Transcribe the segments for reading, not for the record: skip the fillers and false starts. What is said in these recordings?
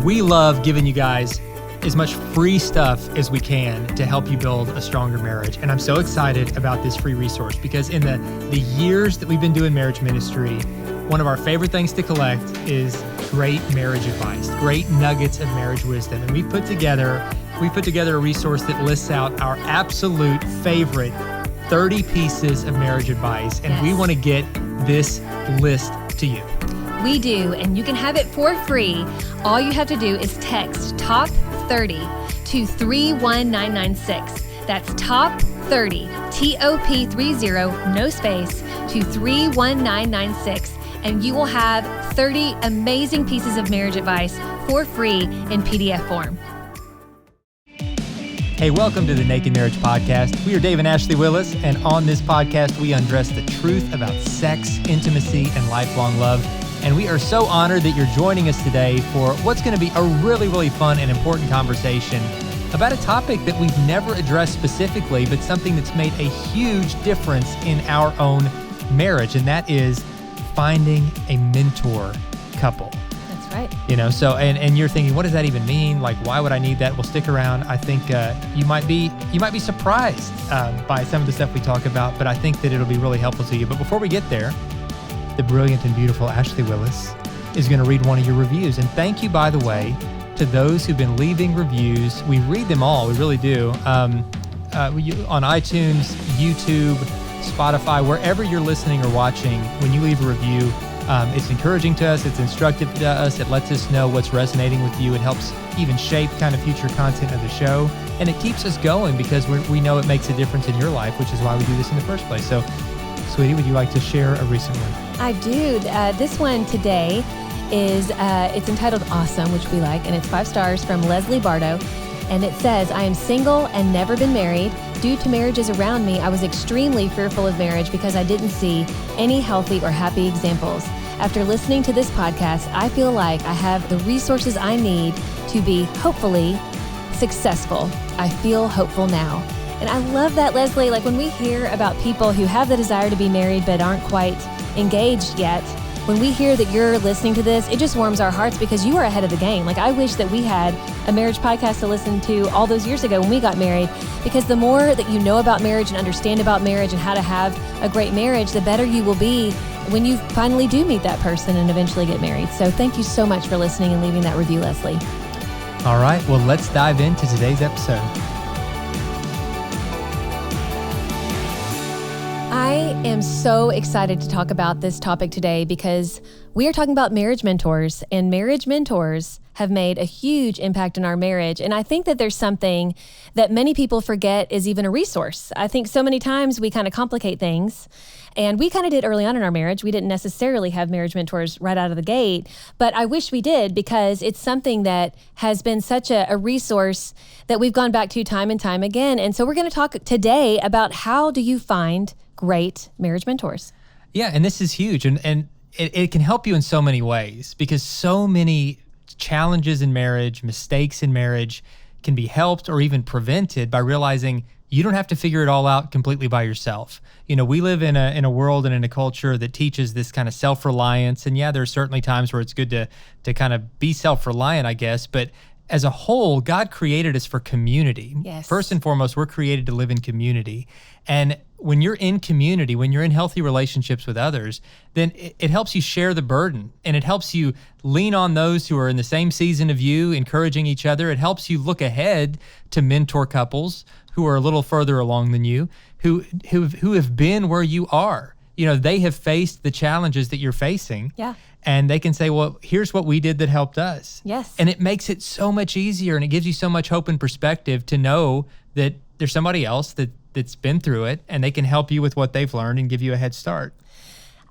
We love giving you guys as much free stuff as we can to help you build a stronger marriage. And I'm so excited about this free resource because in the years that we've been doing marriage ministry, one of our favorite things to collect is great marriage advice, great nuggets of marriage wisdom. And we put together a resource that lists out our absolute favorite 30 pieces of marriage advice. And we want to get this list to you. We do, and you can have it for free. All you have to do is text TOP 30 to 31996. That's TOP 30, TOP 30, no space, to 31996. And you will have 30 amazing pieces of marriage advice for free in PDF form. Hey, welcome to the Naked Marriage Podcast. We are Dave and Ashley Willis, and on this podcast, we undress the truth about sex, intimacy, and lifelong love. And we are so honored that you're joining us today for what's going to be a really, really fun and important conversation about a topic that we've never addressed specifically, but something that's made a huge difference in our own marriage, and that is finding a mentor couple. That's right. You know, so and you're thinking, what does that even mean? Like, why would I need that? Well, stick around. I think you might be surprised by some of the stuff we talk about, but I think that it'll be really helpful to you. But before we get there, the brilliant and beautiful Ashley Willis is going to read one of your reviews. And thank you, by the way, to those who've been leaving reviews. We read them all, we really do. On iTunes, YouTube, Spotify, wherever you're listening or watching, when you leave a review, it's encouraging to us, it's instructive to us, it lets us know what's resonating with you, it helps even shape kind of future content of the show, and it keeps us going because we know it makes a difference in your life, which is why we do this in the first place. So, sweetie, would you like to share a recent one? I do. This one today is, it's entitled Awesome, which we like, and it's 5 stars from Leslie Bardo. And it says, I am single and never been married. Due to marriages around me, I was extremely fearful of marriage because I didn't see any healthy or happy examples. After listening to this podcast, I feel like I have the resources I need to be hopefully successful. I feel hopeful now. And I love that, Leslie. Like when we hear about people who have the desire to be married but aren't quite engaged yet, when we hear that you're listening to this, it just warms our hearts because you are ahead of the game. Like I wish that we had a marriage podcast to listen to all those years ago when we got married, because the more that you know about marriage and understand about marriage and how to have a great marriage, the better you will be when you finally do meet that person and eventually get married. So thank you so much for listening and leaving that review, Leslie. All right, well, let's dive into today's episode. I am so excited to talk about this topic today because we are talking about marriage mentors, and marriage mentors have made a huge impact in our marriage. And I think that there's something that many people forget is even a resource. I think so many times we kind of complicate things, and we kind of did early on in our marriage. We didn't necessarily have marriage mentors right out of the gate, but I wish we did because it's something that has been such a resource that we've gone back to time and time again. And so we're going to talk today about how do you find great marriage mentors. Yeah, and this is huge, and it can help you in so many ways because so many challenges in marriage, mistakes in marriage can be helped or even prevented by realizing you don't have to figure it all out completely by yourself. You know, we live in a world and in a culture that teaches this kind of self-reliance, and yeah, there are certainly times where it's good to kind of be self-reliant, I guess, but as a whole, God created us for community. Yes. First and foremost, we're created to live in community. And when you're in community, when you're in healthy relationships with others, then it helps you share the burden, and it helps you lean on those who are in the same season of you, encouraging each other. It helps you look ahead to mentor couples who are a little further along than you, who have been where you are. You know, they have faced the challenges that you're facing. Yeah. And they can say, well, here's what we did that helped us. Yes. And it makes it so much easier, and it gives you so much hope and perspective to know that there's somebody else that's been through it, and they can help you with what they've learned and give you a head start.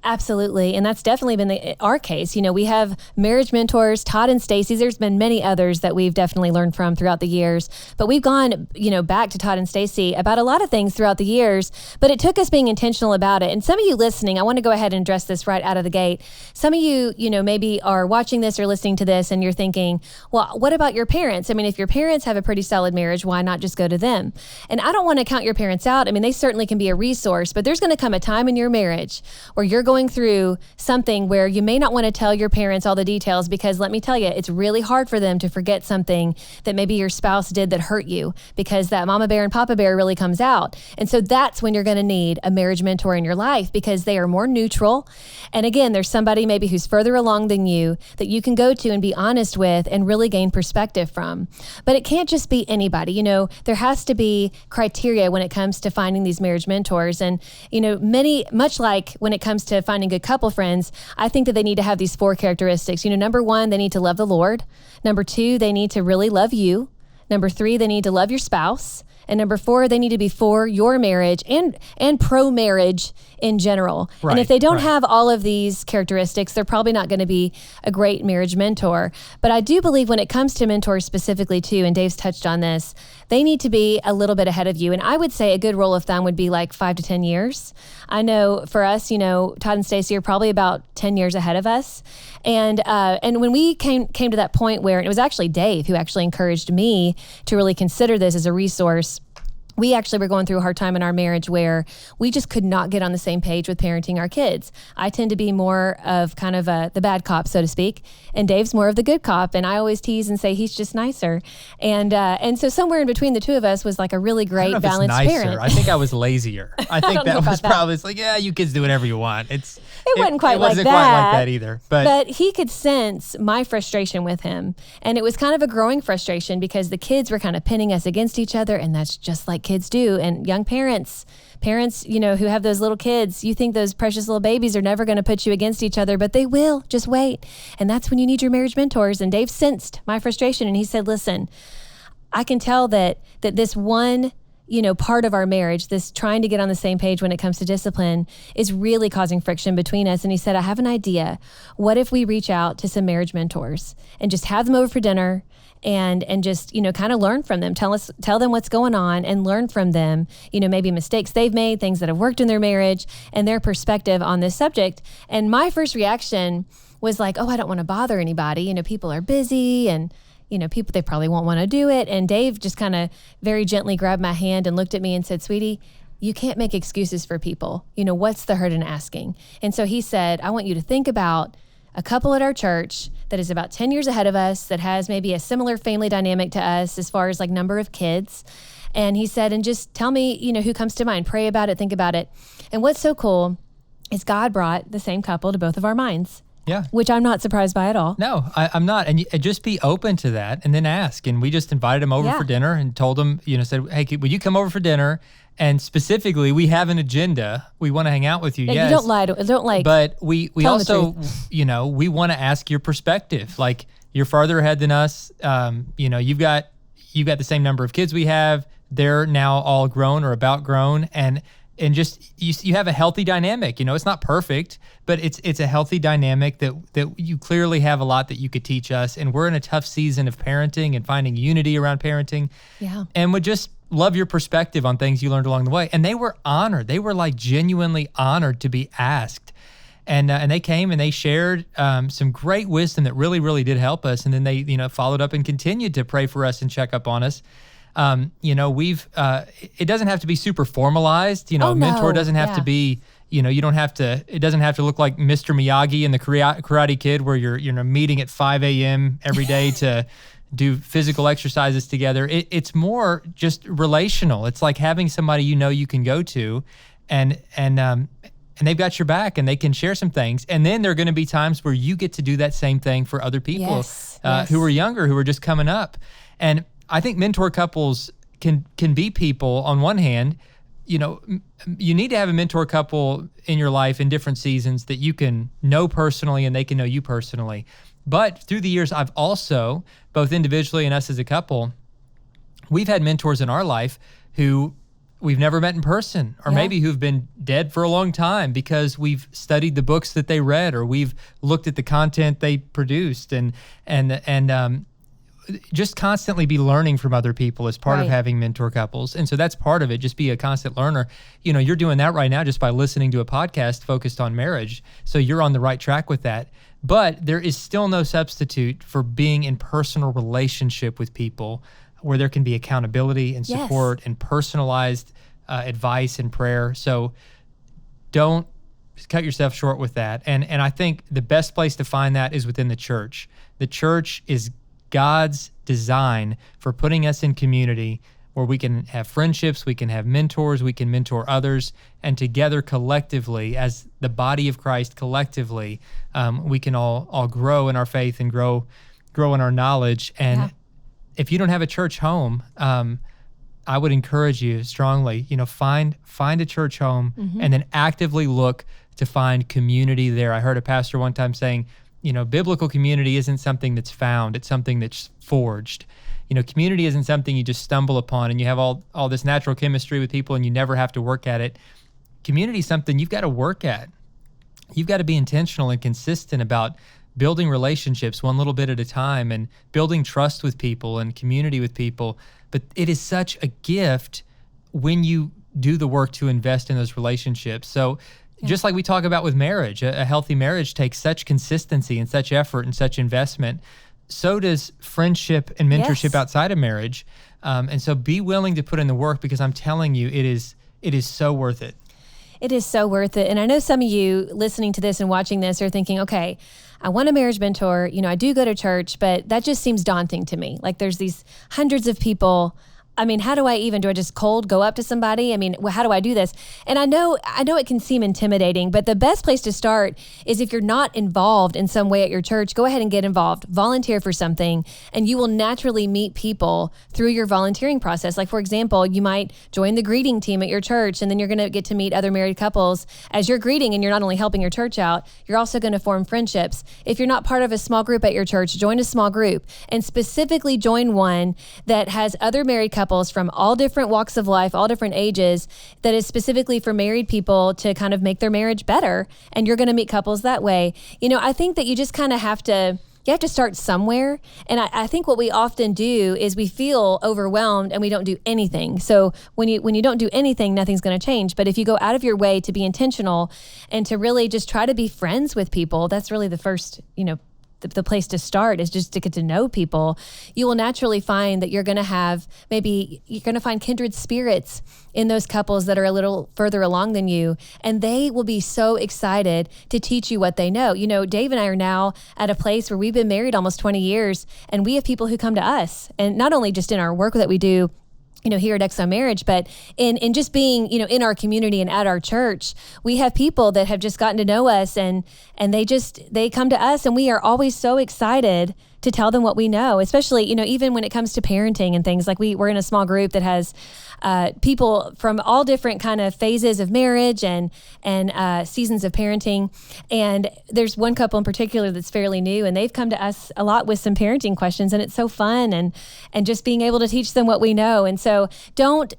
Absolutely. And that's definitely been our case. You know, we have marriage mentors, Todd and Stacy. There's been many others that we've definitely learned from throughout the years, but we've gone, back to Todd and Stacy about a lot of things throughout the years, but it took us being intentional about it. And some of you listening, I want to go ahead and address this right out of the gate. Some of you, maybe are watching this or listening to this and you're thinking, well, what about your parents? I mean, if your parents have a pretty solid marriage, why not just go to them? And I don't want to count your parents out. I mean, they certainly can be a resource, but there's going to come a time in your marriage where you're going going through something where you may not want to tell your parents all the details, because let me tell you, it's really hard for them to forget something that maybe your spouse did that hurt you, because that mama bear and papa bear really comes out. And so that's when you're going to need a marriage mentor in your life, because they are more neutral. And again, there's somebody maybe who's further along than you that you can go to and be honest with and really gain perspective from. But it can't just be anybody. You know, there has to be criteria when it comes to finding these marriage mentors. And, you know, much like when it comes to finding good couple friends, I think that they need to have these 4 characteristics. You know, number 1, they need to love the Lord. Number 2, they need to really love you. Number 3, they need to love your spouse. And number 4, they need to be for your marriage and pro-marriage in general. Right, and if they don't right. have all of these characteristics, they're probably not going to be a great marriage mentor. But I do believe when it comes to mentors specifically too, and Dave's touched on this, they need to be a little bit ahead of you. And I would say a good rule of thumb would be like 5 to 10 years. I know for us, you know, Todd and Stacey are probably about 10 years ahead of us. And when we came to that point where it was actually Dave who actually encouraged me to really consider this as a resource. We actually were going through a hard time in our marriage where we just could not get on the same page with parenting our kids. I tend to be more of kind of the bad cop, so to speak, and Dave's more of the good cop. And I always tease and say he's just nicer. And so somewhere in between the two of us was like a really great balanced parent. I think I was lazier. I think that was probably, it's like, yeah, you kids do whatever you want. It wasn't quite like that either. But he could sense my frustration with him. And it was kind of a growing frustration because the kids were kind of pinning us against each other. And that's just like kids do. And young parents, you know, who have those little kids, you think those precious little babies are never going to put you against each other, but they will. Just wait. And that's when you need your marriage mentors. And Dave sensed my frustration. And he said, listen, I can tell that this one, you know, part of our marriage, this trying to get on the same page when it comes to discipline, is really causing friction between us. And he said, I have an idea. What if we reach out to some marriage mentors and just have them over for dinner and just, you know, kind of learn from them, tell them what's going on and learn from them, you know, maybe mistakes they've made, things that have worked in their marriage and their perspective on this subject. And my first reaction was like, oh, I don't want to bother anybody. You know, people are busy and, you know, they probably won't want to do it. And Dave just kind of very gently grabbed my hand and looked at me and said, sweetie, you can't make excuses for people. You know, what's the hurt in asking? And so he said, I want you to think about a couple at our church that is about 10 years ahead of us, that has maybe a similar family dynamic to us as far as like number of kids. And he said, and just tell me, you know, who comes to mind, pray about it, think about it. And what's so cool is God brought the same couple to both of our minds. Yeah. Which I'm not surprised by at all. No, I'm not. And just be open to that and then ask. And we just invited him over for dinner and told him, you know, said, hey, will you come over for dinner? And specifically, we have an agenda. We want to hang out with you. Yeah, yes. You don't lie. Don't like. But we also, you know, we want to ask your perspective. Like, you're farther ahead than us. You know, you've got the same number of kids we have. They're now all grown or about grown, and just you have a healthy dynamic. You know, it's not perfect, but it's a healthy dynamic that you clearly have a lot that you could teach us. And we're in a tough season of parenting and finding unity around parenting. Yeah. And would just love your perspective on things you learned along the way. And they were honored. They were like genuinely honored to be asked. And they came and they shared some great wisdom that really, really did help us. And then they, you know, followed up and continued to pray for us and check up on us. You know, it doesn't have to be super formalized. You know, a mentor doesn't have to be, you know, it doesn't have to look like Mr. Miyagi in the Karate Kid, where you're meeting at 5 a.m. every day to do physical exercises together. It's more just relational. It's like having somebody you know you can go to, and they've got your back and they can share some things. And then there are going to be times where you get to do that same thing for other people who are younger, who are just coming up. And I think mentor couples can be people. On one hand, you know, you need to have a mentor couple in your life in different seasons that you can know personally and they can know you personally. But through the years, I've also, both individually and us as a couple, we've had mentors in our life who we've never met in person, or maybe who've been dead for a long time because we've studied the books that they read, or we've looked at the content they produced, and just constantly be learning from other people as part of having mentor couples. And so that's part of it. Just be a constant learner. You know, you're doing that right now just by listening to a podcast focused on marriage. So you're on the right track with that. But there is still no substitute for being in personal relationship with people where there can be accountability and support and personalized advice and prayer. So don't cut yourself short with that. And I think the best place to find that is within the church. The church is God's design for putting us in community where we can have friendships, we can have mentors, we can mentor others, and together collectively, as the body of Christ collectively, we can all grow in our faith and grow in our knowledge. And if you don't have a church home, I would encourage you strongly, find a church home and then actively look to find community there. I heard a pastor one time saying, biblical community isn't something that's found, it's something that's forged. Community isn't something you just stumble upon and you have all this natural chemistry with people and you never have to work at it. Community is something you've got to work at. You've got to be intentional and consistent about building relationships one little bit at a time and building trust with people and community with people. But it is such a gift when you do the work to invest in those relationships. So just like we talk about with marriage, a healthy marriage takes such consistency and such effort and such investment. So does friendship and mentorship outside of marriage. And so be willing to put in the work, because I'm telling you, it is so worth it. It is so worth it. And I know some of you listening to this and watching this are thinking, okay, I want a marriage mentor. I do go to church, but that just seems daunting to me. Like there's these hundreds of people. I mean, how do I just cold go up to somebody? I mean, how do I do this? And I know it can seem intimidating, but the best place to start is if you're not involved in some way at your church, go ahead and get involved, volunteer for something, and you will naturally meet people through your volunteering process. Like, for example, you might join the greeting team at your church, and then you're going to get to meet other married couples as you're greeting, and you're not only helping your church out, you're also going to form friendships. If you're not part of a small group at your church, join a small group, and specifically join one that has other married couples from all different walks of life, all different ages, that is specifically for married people to kind of make their marriage better. And you're going to meet couples that way. I think that you just kind of have to start somewhere. And I think what we often do is we feel overwhelmed and we don't do anything. So when you don't do anything, nothing's going to change. But if you go out of your way to be intentional and to really just try to be friends with people, that's really the first, the place to start is just to get to know people. You will naturally find that you're going to find kindred spirits in those couples that are a little further along than you, and they will be so excited to teach you what they know. Dave and I are now at a place where we've been married almost 20 years, and we have people who come to us, and not only just in our work that we do, here at Exo Marriage, but in just being, in our community and at our church, we have people that have just gotten to know us and they come to us, and we are always so excited to tell them what we know, especially, even when it comes to parenting and things. Like we're in a small group that has people from all different kind of phases of marriage and seasons of parenting. And there's one couple in particular that's fairly new, and they've come to us a lot with some parenting questions, and it's so fun and just being able to teach them what we know. And so don't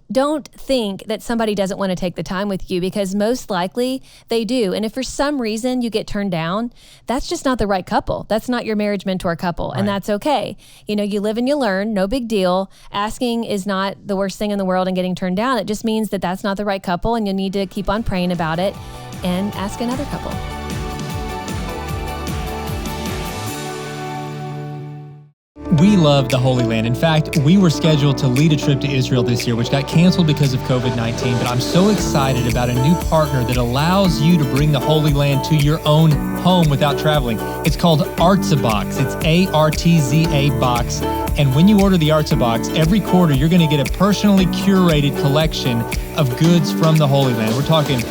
think that somebody doesn't want to take the time with you, because most likely they do. And if for some reason you get turned down, that's just not the right couple. That's not your marriage mentor couple. And that's okay. You live and you learn, no big deal. Asking is not the worst thing in the world, and getting turned down, it just means that that's not the right couple, and you'll need to keep on praying about it and ask another couple. We love the Holy Land. In fact, we were scheduled to lead a trip to Israel this year, which got canceled because of COVID-19, but I'm so excited about a new partner that allows you to bring the Holy Land to your own home without traveling. It's called Artza Box. It's ARTZA Box. And when you order the Artza Box, every quarter you're going to get a personally curated collection of goods from the Holy Land. We're talking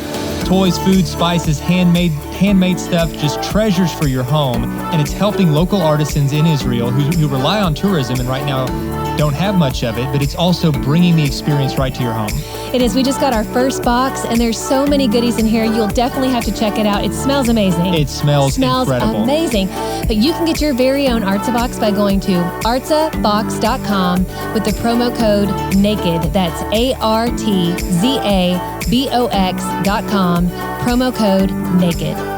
toys, food, spices, handmade stuff, just treasures for your home. And it's helping local artisans in Israel who rely on tourism and right now don't have much of it, but it's also bringing the experience right to your home. It is. We just got our first box, and there's so many goodies in here. You'll definitely have to check it out. It smells amazing. It smells incredible. Amazing. But you can get your very own Artza Box by going to artzabox.com with the promo code NAKED. That's ARTZABOX.com, promo code NAKED.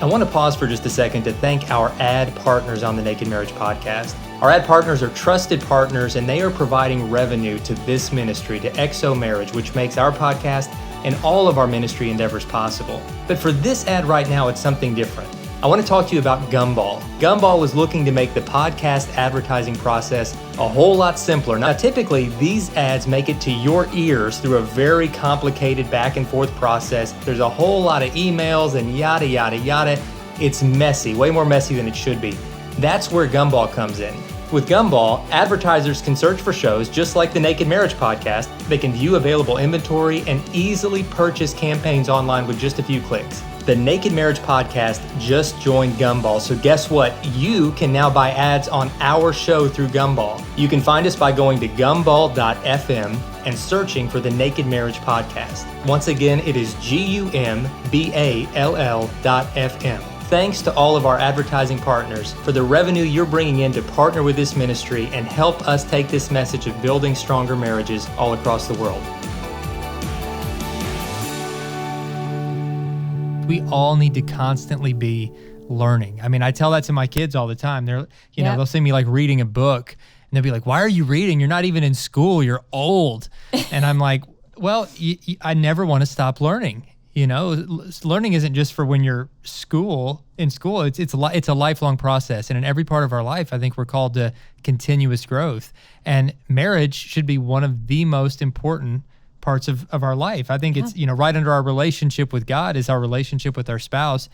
I want to pause for just a second to thank our ad partners on the Naked Marriage Podcast. Our ad partners are trusted partners, and they are providing revenue to this ministry, to Exo Marriage, which makes our podcast and all of our ministry endeavors possible. But for this ad right now, it's something different. I want to talk to you about Gumball. Gumball is looking to make the podcast advertising process a whole lot simpler. Now, typically, these ads make it to your ears through a very complicated back and forth process. There's a whole lot of emails and yada, yada, yada. It's messy, way more messy than it should be. That's where Gumball comes in. With Gumball, advertisers can search for shows just like the Naked Marriage Podcast. They can view available inventory and easily purchase campaigns online with just a few clicks. The Naked Marriage Podcast just joined Gumball, so guess what? You can now buy ads on our show through Gumball. You can find us by going to gumball.fm and searching for the Naked Marriage Podcast. Once again, it is gumball.fm. Thanks to all of our advertising partners for the revenue you're bringing in to partner with this ministry and help us take this message of building stronger marriages all across the world. We all need to constantly be learning. I mean, I tell that to my kids all the time. They're, they'll see me like reading a book and they'll be like, "Why are you reading? You're not even in school. You're old." And I'm like, well, I never want to stop learning. Learning isn't just for when you're in school. It's a lifelong process. And in every part of our life, I think we're called to continuous growth. And marriage should be one of the most important parts of our life. I think it's, right under our relationship with God is our relationship with our spouse.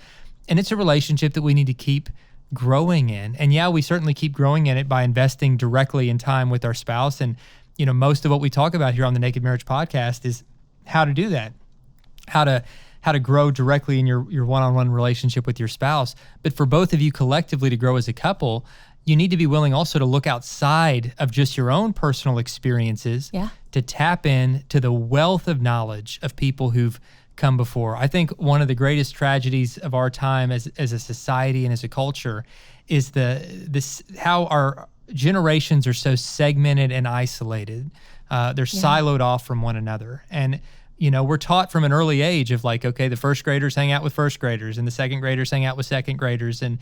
And it's a relationship that we need to keep growing in. And yeah, we certainly keep growing in it by investing directly in time with our spouse. And, most of what we talk about here on the Naked Marriage Podcast is how to do that, how to grow directly in your one-on-one relationship with your spouse. But for both of you collectively to grow as a couple, you need to be willing also to look outside of just your own personal experiences to tap in to the wealth of knowledge of people who've come before. I think one of the greatest tragedies of our time as a society and as a culture is how our generations are so segmented and isolated. They're siloed off from one another. And we're taught from an early age of like, okay, the first graders hang out with first graders and the second graders hang out with second graders. And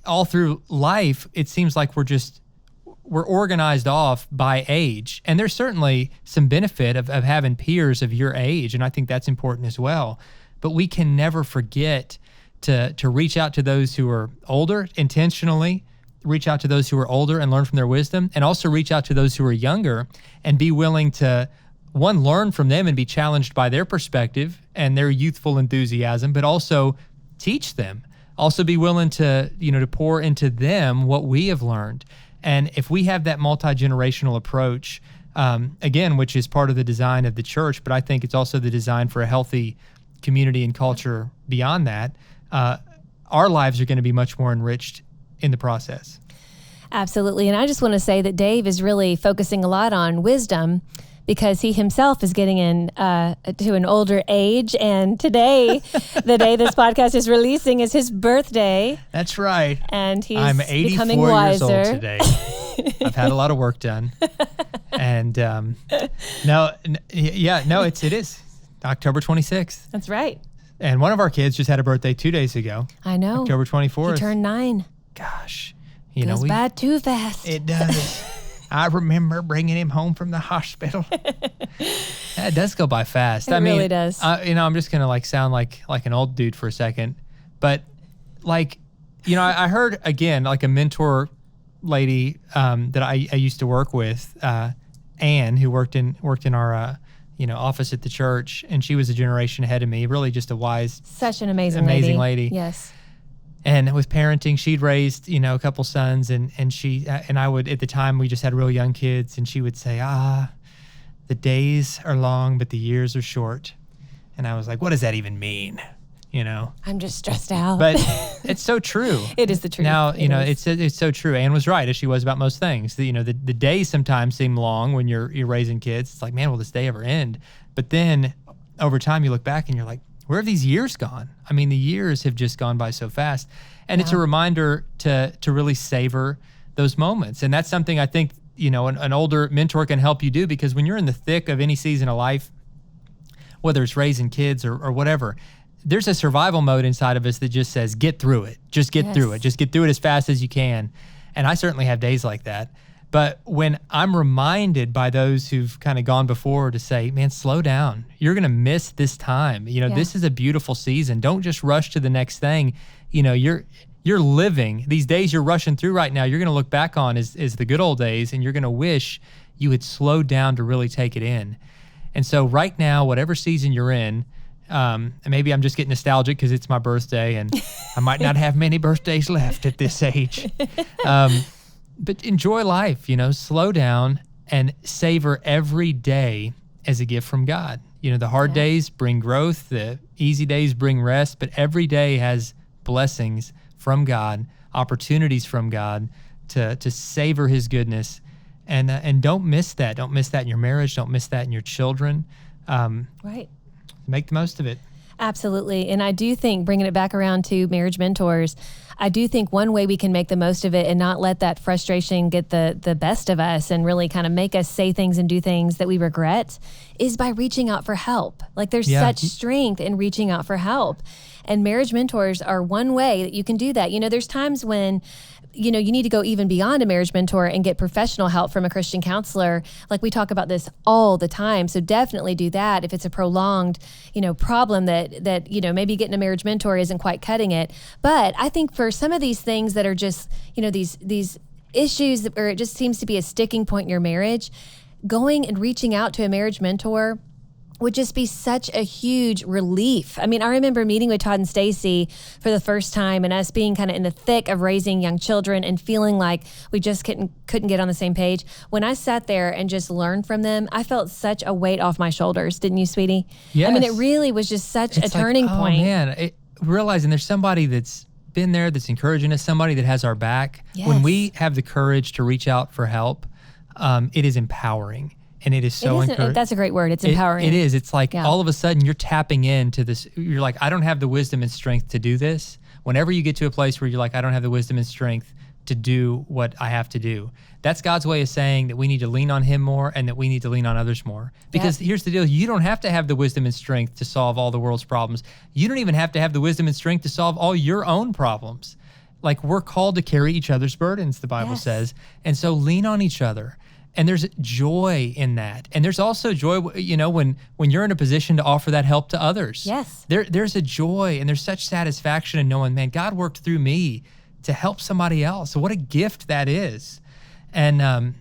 all through life, it seems like we're organized off by age. And there's certainly some benefit of having peers of your age. And I think that's important as well. But we can never forget to reach out to those who are older intentionally, reach out to those who are older and learn from their wisdom, and also reach out to those who are younger and be willing to learn from them and be challenged by their perspective and their youthful enthusiasm, but also teach them. Also be willing to pour into them what we have learned. And if we have that multi-generational approach, again, which is part of the design of the church, but I think it's also the design for a healthy community and culture beyond that, our lives are going to be much more enriched in the process. Absolutely. And I just want to say that Dave is really focusing a lot on wisdom, because he himself is getting to an older age. And today, the day this podcast is releasing, is his birthday. That's right. And I'm 84 becoming years wiser. old today. I've had a lot of work done. And it is October 26th. That's right. And one of our kids just had a birthday 2 days ago. I know. October 24th. He turned 9. Gosh. Goes by too fast. It does. I remember bringing him home from the hospital. That does go by fast. It really does. I'm just going to sound like an old dude for a second. But I heard, again, like a mentor lady that I used to work with, Anne, who worked in our office at the church. And she was a generation ahead of me, really just a wise. Such an amazing lady. Yes. And with parenting, she'd raised, a couple sons, and she and I would, at the time, we just had real young kids, and she would say, the days are long, but the years are short. And I was like, what does that even mean? I'm just stressed out. But it's so true. It is the truth. Now, it's so true. Anne was right, as she was about most things. The days sometimes seem long when you're raising kids. It's like, man, will this day ever end? But then over time, you look back and you're like, where have these years gone? I mean, the years have just gone by so fast. And it's a reminder to really savor those moments. And that's something I think, an older mentor can help you do, because when you're in the thick of any season of life, whether it's raising kids or whatever, there's a survival mode inside of us that just says, get through it. Just get through it. Just get through it as fast as you can. And I certainly have days like that. But when I'm reminded by those who've kind of gone before to say, man, slow down. You're going to miss this time. This is a beautiful season. Don't just rush to the next thing. You're living these days you're rushing through right now. You're going to look back on as the good old days, and you're going to wish you had slowed down to really take it in. And so right now, whatever season you're in, and maybe I'm just getting nostalgic because it's my birthday and I might not have many birthdays left at this age. But enjoy life, slow down and savor every day as a gift from God. The hard days bring growth, the easy days bring rest, but every day has blessings from God, opportunities from God to savor his goodness. And don't miss that. Don't miss that in your marriage. Don't miss that in your children. Right. Make the most of it. Absolutely. And I do think, bringing it back around to marriage mentors, I do think one way we can make the most of it and not let that frustration get the best of us and really kind of make us say things and do things that we regret is by reaching out for help. Like there's such strength in reaching out for help. And marriage mentors are one way that you can do that. There's times when you need to go even beyond a marriage mentor and get professional help from a Christian counselor. Like we talk about this all the time. So definitely do that if it's a prolonged, problem that maybe getting a marriage mentor isn't quite cutting it. But I think for some of these things that are just, these issues where it just seems to be a sticking point in your marriage, going and reaching out to a marriage mentor would just be such a huge relief. I mean, I remember meeting with Todd and Stacy for the first time and us being kind of in the thick of raising young children and feeling like we just couldn't get on the same page. When I sat there and just learned from them, I felt such a weight off my shoulders. Didn't you, sweetie? Yes. I mean, it really was just such a turning point. Oh, man. Realizing there's somebody that's been there, that's encouraging us, somebody that has our back. Yes. When we have the courage to reach out for help, it is empowering. And it is so encouraging. That's a great word. It's empowering. It is. It's like all of a sudden you're tapping into this. You're like, I don't have the wisdom and strength to do this. Whenever you get to a place where you're like, I don't have the wisdom and strength to do what I have to do. That's God's way of saying that we need to lean on him more and that we need to lean on others more. Because here's the deal. You don't have to have the wisdom and strength to solve all the world's problems. You don't even have to have the wisdom and strength to solve all your own problems. Like we're called to carry each other's burdens, the Bible says. And so lean on each other. And there's joy in that. And there's also joy, when you're in a position to offer that help to others. Yes. There's a joy and there's such satisfaction in knowing, man, God worked through me to help somebody else. So what a gift that is. And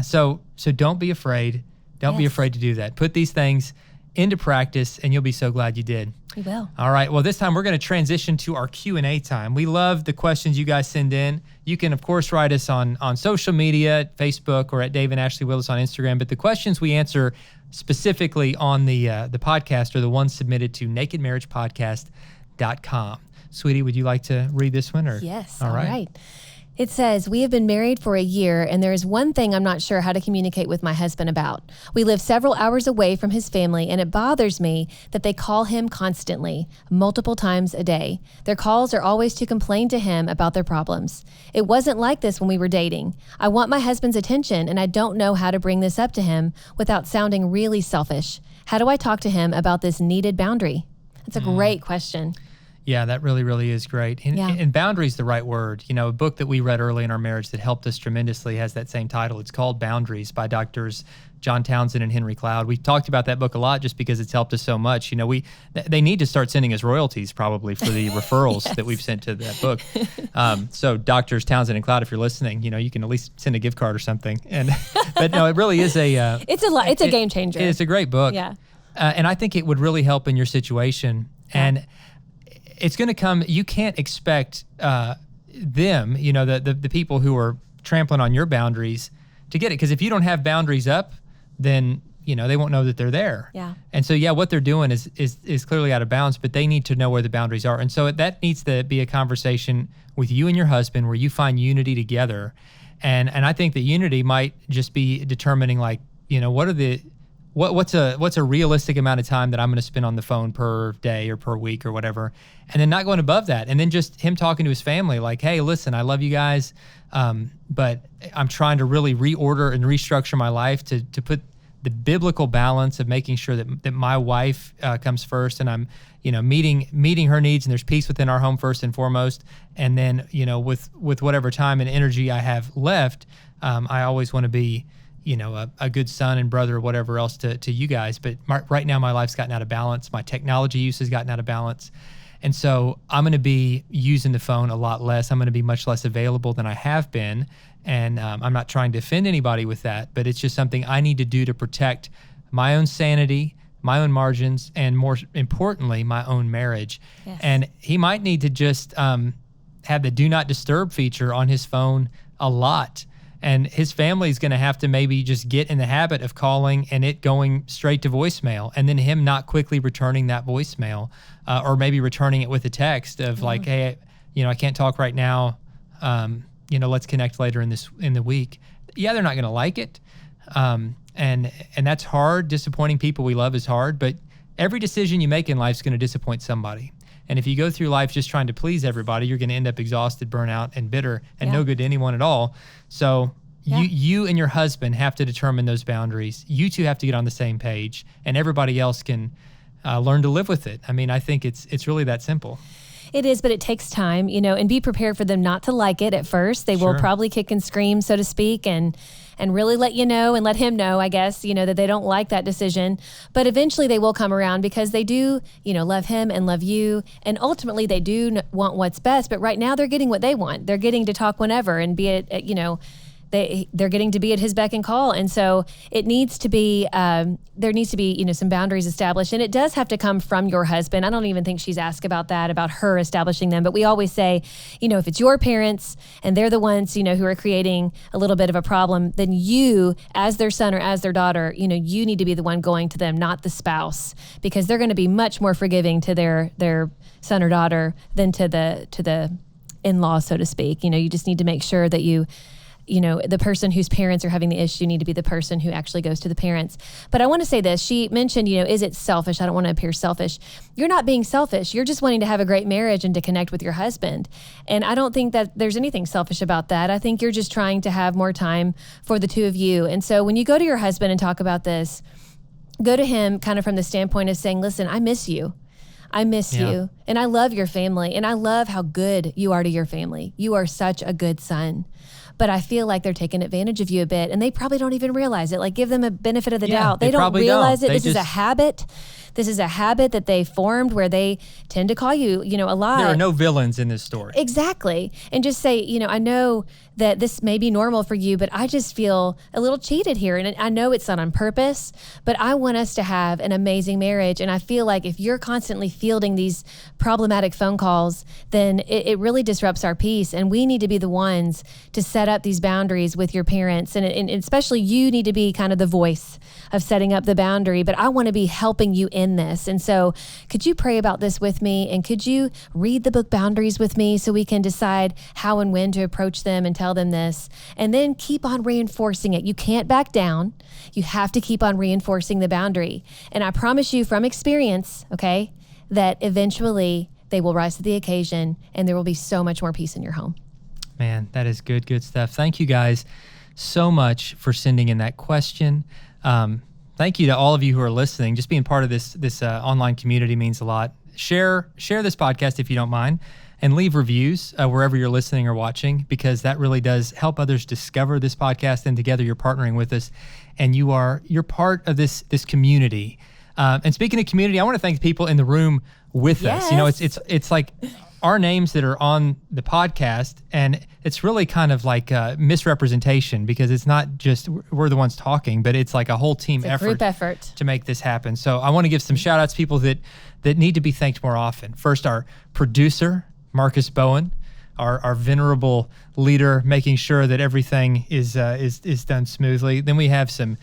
so don't be afraid. Don't be afraid to do that. Put these things into practice and you'll be so glad you did. You will. All right. Well, this time we're going to transition to our Q&A time. We love the questions you guys send in. You can, of course, write us on social media, at Facebook, or at Dave and Ashley Willis on Instagram. But the questions we answer specifically on the podcast are the ones submitted to nakedmarriagepodcast.com. Sweetie, would you like to read this one? Yes. All right. It says, we have been married for a year, and there is one thing I'm not sure how to communicate with my husband about. We live several hours away from his family, and it bothers me that they call him constantly, multiple times a day. Their calls are always to complain to him about their problems. It wasn't like this when we were dating. I want my husband's attention, and I don't know how to bring this up to him without sounding really selfish. How do I talk to him about this needed boundary? That's a great question. Yeah, that really, really is great. And boundary is the right word. A book that we read early in our marriage that helped us tremendously has that same title. It's called Boundaries by Doctors John Townsend and Henry Cloud. We've talked about that book a lot just because it's helped us so much. They need to start sending us royalties probably for the referrals that we've sent to that book. So Doctors Townsend and Cloud, if you're listening, you can at least send a gift card or something. But no, it really is it's a game changer. It's a great book. Yeah. And I think it would really help in your situation. And it's going to come. You can't expect them, the people who are trampling on your boundaries to get it. Because if you don't have boundaries up, then, they won't know that they're there. Yeah. And so, what they're doing is clearly out of bounds, but they need to know where the boundaries are. And so that needs to be a conversation with you and your husband where you find unity together. And I think that unity might just be determining what's a realistic amount of time that I'm going to spend on the phone per day or per week or whatever, and then not going above that. And then just him talking to his family like, hey, listen, I love you guys, but I'm trying to really reorder and restructure my life to put the biblical balance of making sure that my wife comes first, and I'm meeting her needs, and there's peace within our home first and foremost, and then with whatever time and energy I have left, I always want to be, a good son and brother or whatever else to you guys. But right now my life's gotten out of balance. My technology use has gotten out of balance. And so I'm going to be using the phone a lot less. I'm going to be much less available than I have been. And I'm not trying to offend anybody with that, but it's just something I need to do to protect my own sanity, my own margins, and more importantly, my own marriage. Yes. And he might need to just have the do not disturb feature on his phone a lot. And his family is going to have to maybe just get in the habit of calling and it going straight to voicemail, and then him not quickly returning that voicemail, or maybe returning it with a text of like, hey, I can't talk right now. Let's connect later in the week. Yeah, they're not going to like it. And that's hard. Disappointing people we love is hard, but every decision you make in life is going to disappoint somebody. And if you go through life just trying to please everybody, you're going to end up exhausted, burnt out, and bitter, and no good to anyone at all. So you and your husband have to determine those boundaries. You two have to get on the same page, and everybody else can learn to live with it. I mean, I think it's really that simple. It is, but it takes time, and be prepared for them not to like it at first. They will probably kick and scream, so to speak, and really let you know and let him know, I guess, that they don't like that decision. But eventually they will come around because they do, love him and love you. And ultimately they do want what's best. But right now they're getting what they want. They're getting to talk whenever and be at they're getting to be at his beck and call. And so it needs to be, there needs to be, some boundaries established. And it does have to come from your husband. I don't even think she's asked about that, about her establishing them. But we always say, if it's your parents and they're the ones, who are creating a little bit of a problem, then you, as their son or as their daughter, you need to be the one going to them, not the spouse, because they're going to be much more forgiving to their son or daughter than to the in-law, so to speak. You just need to make sure that the person whose parents are having the issue need to be the person who actually goes to the parents. But I want to say this. She mentioned, is it selfish? I don't want to appear selfish. You're not being selfish. You're just wanting to have a great marriage and to connect with your husband. And I don't think that there's anything selfish about that. I think you're just trying to have more time for the two of you. And so when you go to your husband and talk about this, go to him kind of from the standpoint of saying, listen, I miss you. I miss you, and I love your family, and I love how good you are to your family. You are such a good son. But I feel like they're taking advantage of you a bit, and they probably don't even realize it. Like, give them a benefit of the doubt. They don't realize it. This is a habit. This is a habit that they formed where they tend to call you, a lot. There are no villains in this story. Exactly. And just say, I know that this may be normal for you, but I just feel a little cheated here. And I know it's not on purpose, but I want us to have an amazing marriage. And I feel like if you're constantly fielding these problematic phone calls, then it really disrupts our peace. And we need to be the ones to set up these boundaries with your parents. And especially you need to be kind of the voice of setting up the boundary, but I want to be helping you in this. And so could you pray about this with me? And could you read the book Boundaries with me so we can decide how and when to approach them and tell them this, and then keep on reinforcing it. You can't back down. You have to keep on reinforcing the boundary. And I promise you from experience, okay, that eventually they will rise to the occasion and there will be so much more peace in your home. Man, that is good stuff. Thank you guys so much for sending in that question. Thank you to all of you who are listening. Just being part of this online community means a lot. Share this podcast if you don't mind, and leave reviews wherever you're listening or watching, because that really does help others discover this podcast. And together you're partnering with us, and you're part of this community. And speaking of community, I want to thank the people in the room with us. It's like our names that are on the podcast, and it's really kind of like a misrepresentation, because it's not just we're the ones talking, but it's like a whole team effort, group effort to make this happen. So I want to give some shout outs to people that need to be thanked more often. First, our producer, Marcus Bowen, our venerable leader, making sure that everything is done smoothly. Then we have some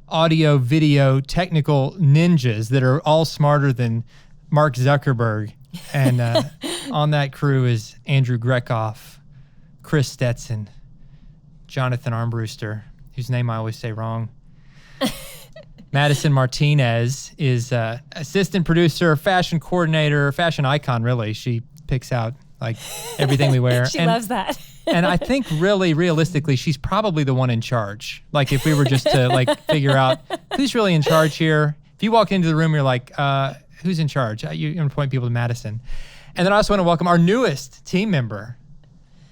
audio, video, technical ninjas that are all smarter than Mark Zuckerberg. And on that crew is Andrew Grekoff, Chris Stetson, Jonathan Armbruster, whose name I always say wrong. Madison Martinez is assistant producer, fashion coordinator, fashion icon, really. She picks out like everything we wear. She loves that. And I think really, realistically, she's probably the one in charge. Like if we were just to like figure out who's really in charge here. If you walk into the room, you're like, who's in charge? You're going to point people to Madison. And then I also want to welcome our newest team member,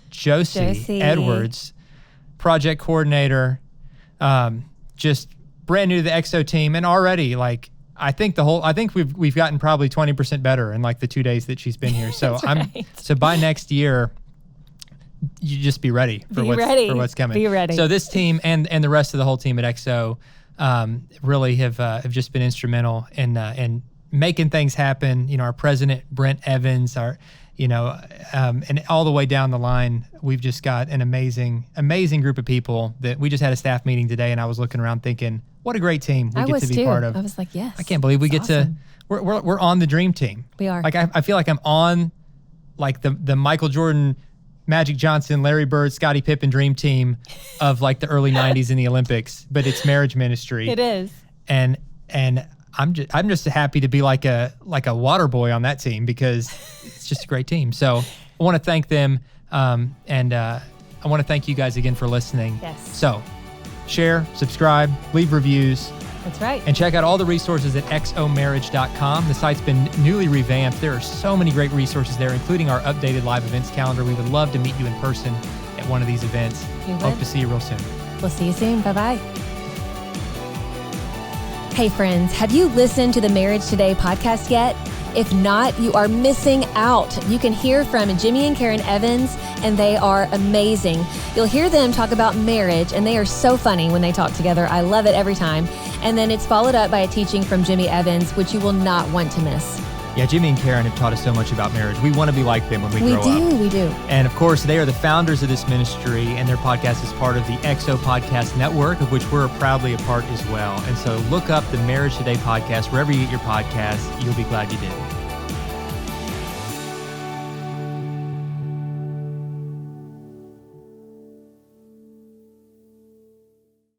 Josie Edwards. project coordinator, just brand new to the XO team, and already like I think we've gotten probably 20% better in like the 2 days that she's been here. So so by next year, you just be ready for what's coming. Be ready. So this team and the rest of the whole team at XO really have just been instrumental in making things happen. You know, our president Brent Evans, and all the way down the line, we've just got an amazing group of people that we just had a staff meeting today, and I was looking around thinking, what a great team we get to be part of. I was like, yes. I can't believe we get awesome. we're on the dream team. We are. Like I feel like I'm on like the Michael Jordan, Magic Johnson, Larry Bird, Scottie Pippen dream team of like the early 90s in the Olympics, but it's marriage ministry. It is. And I'm just happy to be like a water boy on that team because it's just a great team. So I want to thank them, and I want to thank you guys again for listening. Yes. So share, subscribe, leave reviews. That's right. And check out all the resources at xomarriage.com. The site's been newly revamped. There are so many great resources there, including our updated live events calendar. We would love to meet you in person at one of these events. Hope to see you real soon. We'll see you soon. Bye-bye. Hey friends, have you listened to the Marriage Today podcast yet? If not, you are missing out. You can hear from Jimmy and Karen Evans, and they are amazing. You'll hear them talk about marriage, and they are so funny when they talk together. I love it every time. And then it's followed up by a teaching from Jimmy Evans, which you will not want to miss. Yeah, Jimmy and Karen have taught us so much about marriage. We want to be like them when we grow up. We do. And of course, they are the founders of this ministry, and their podcast is part of the XO Podcast Network, of which we're proudly a part as well. And so look up the Marriage Today podcast wherever you get your podcasts. You'll be glad you did.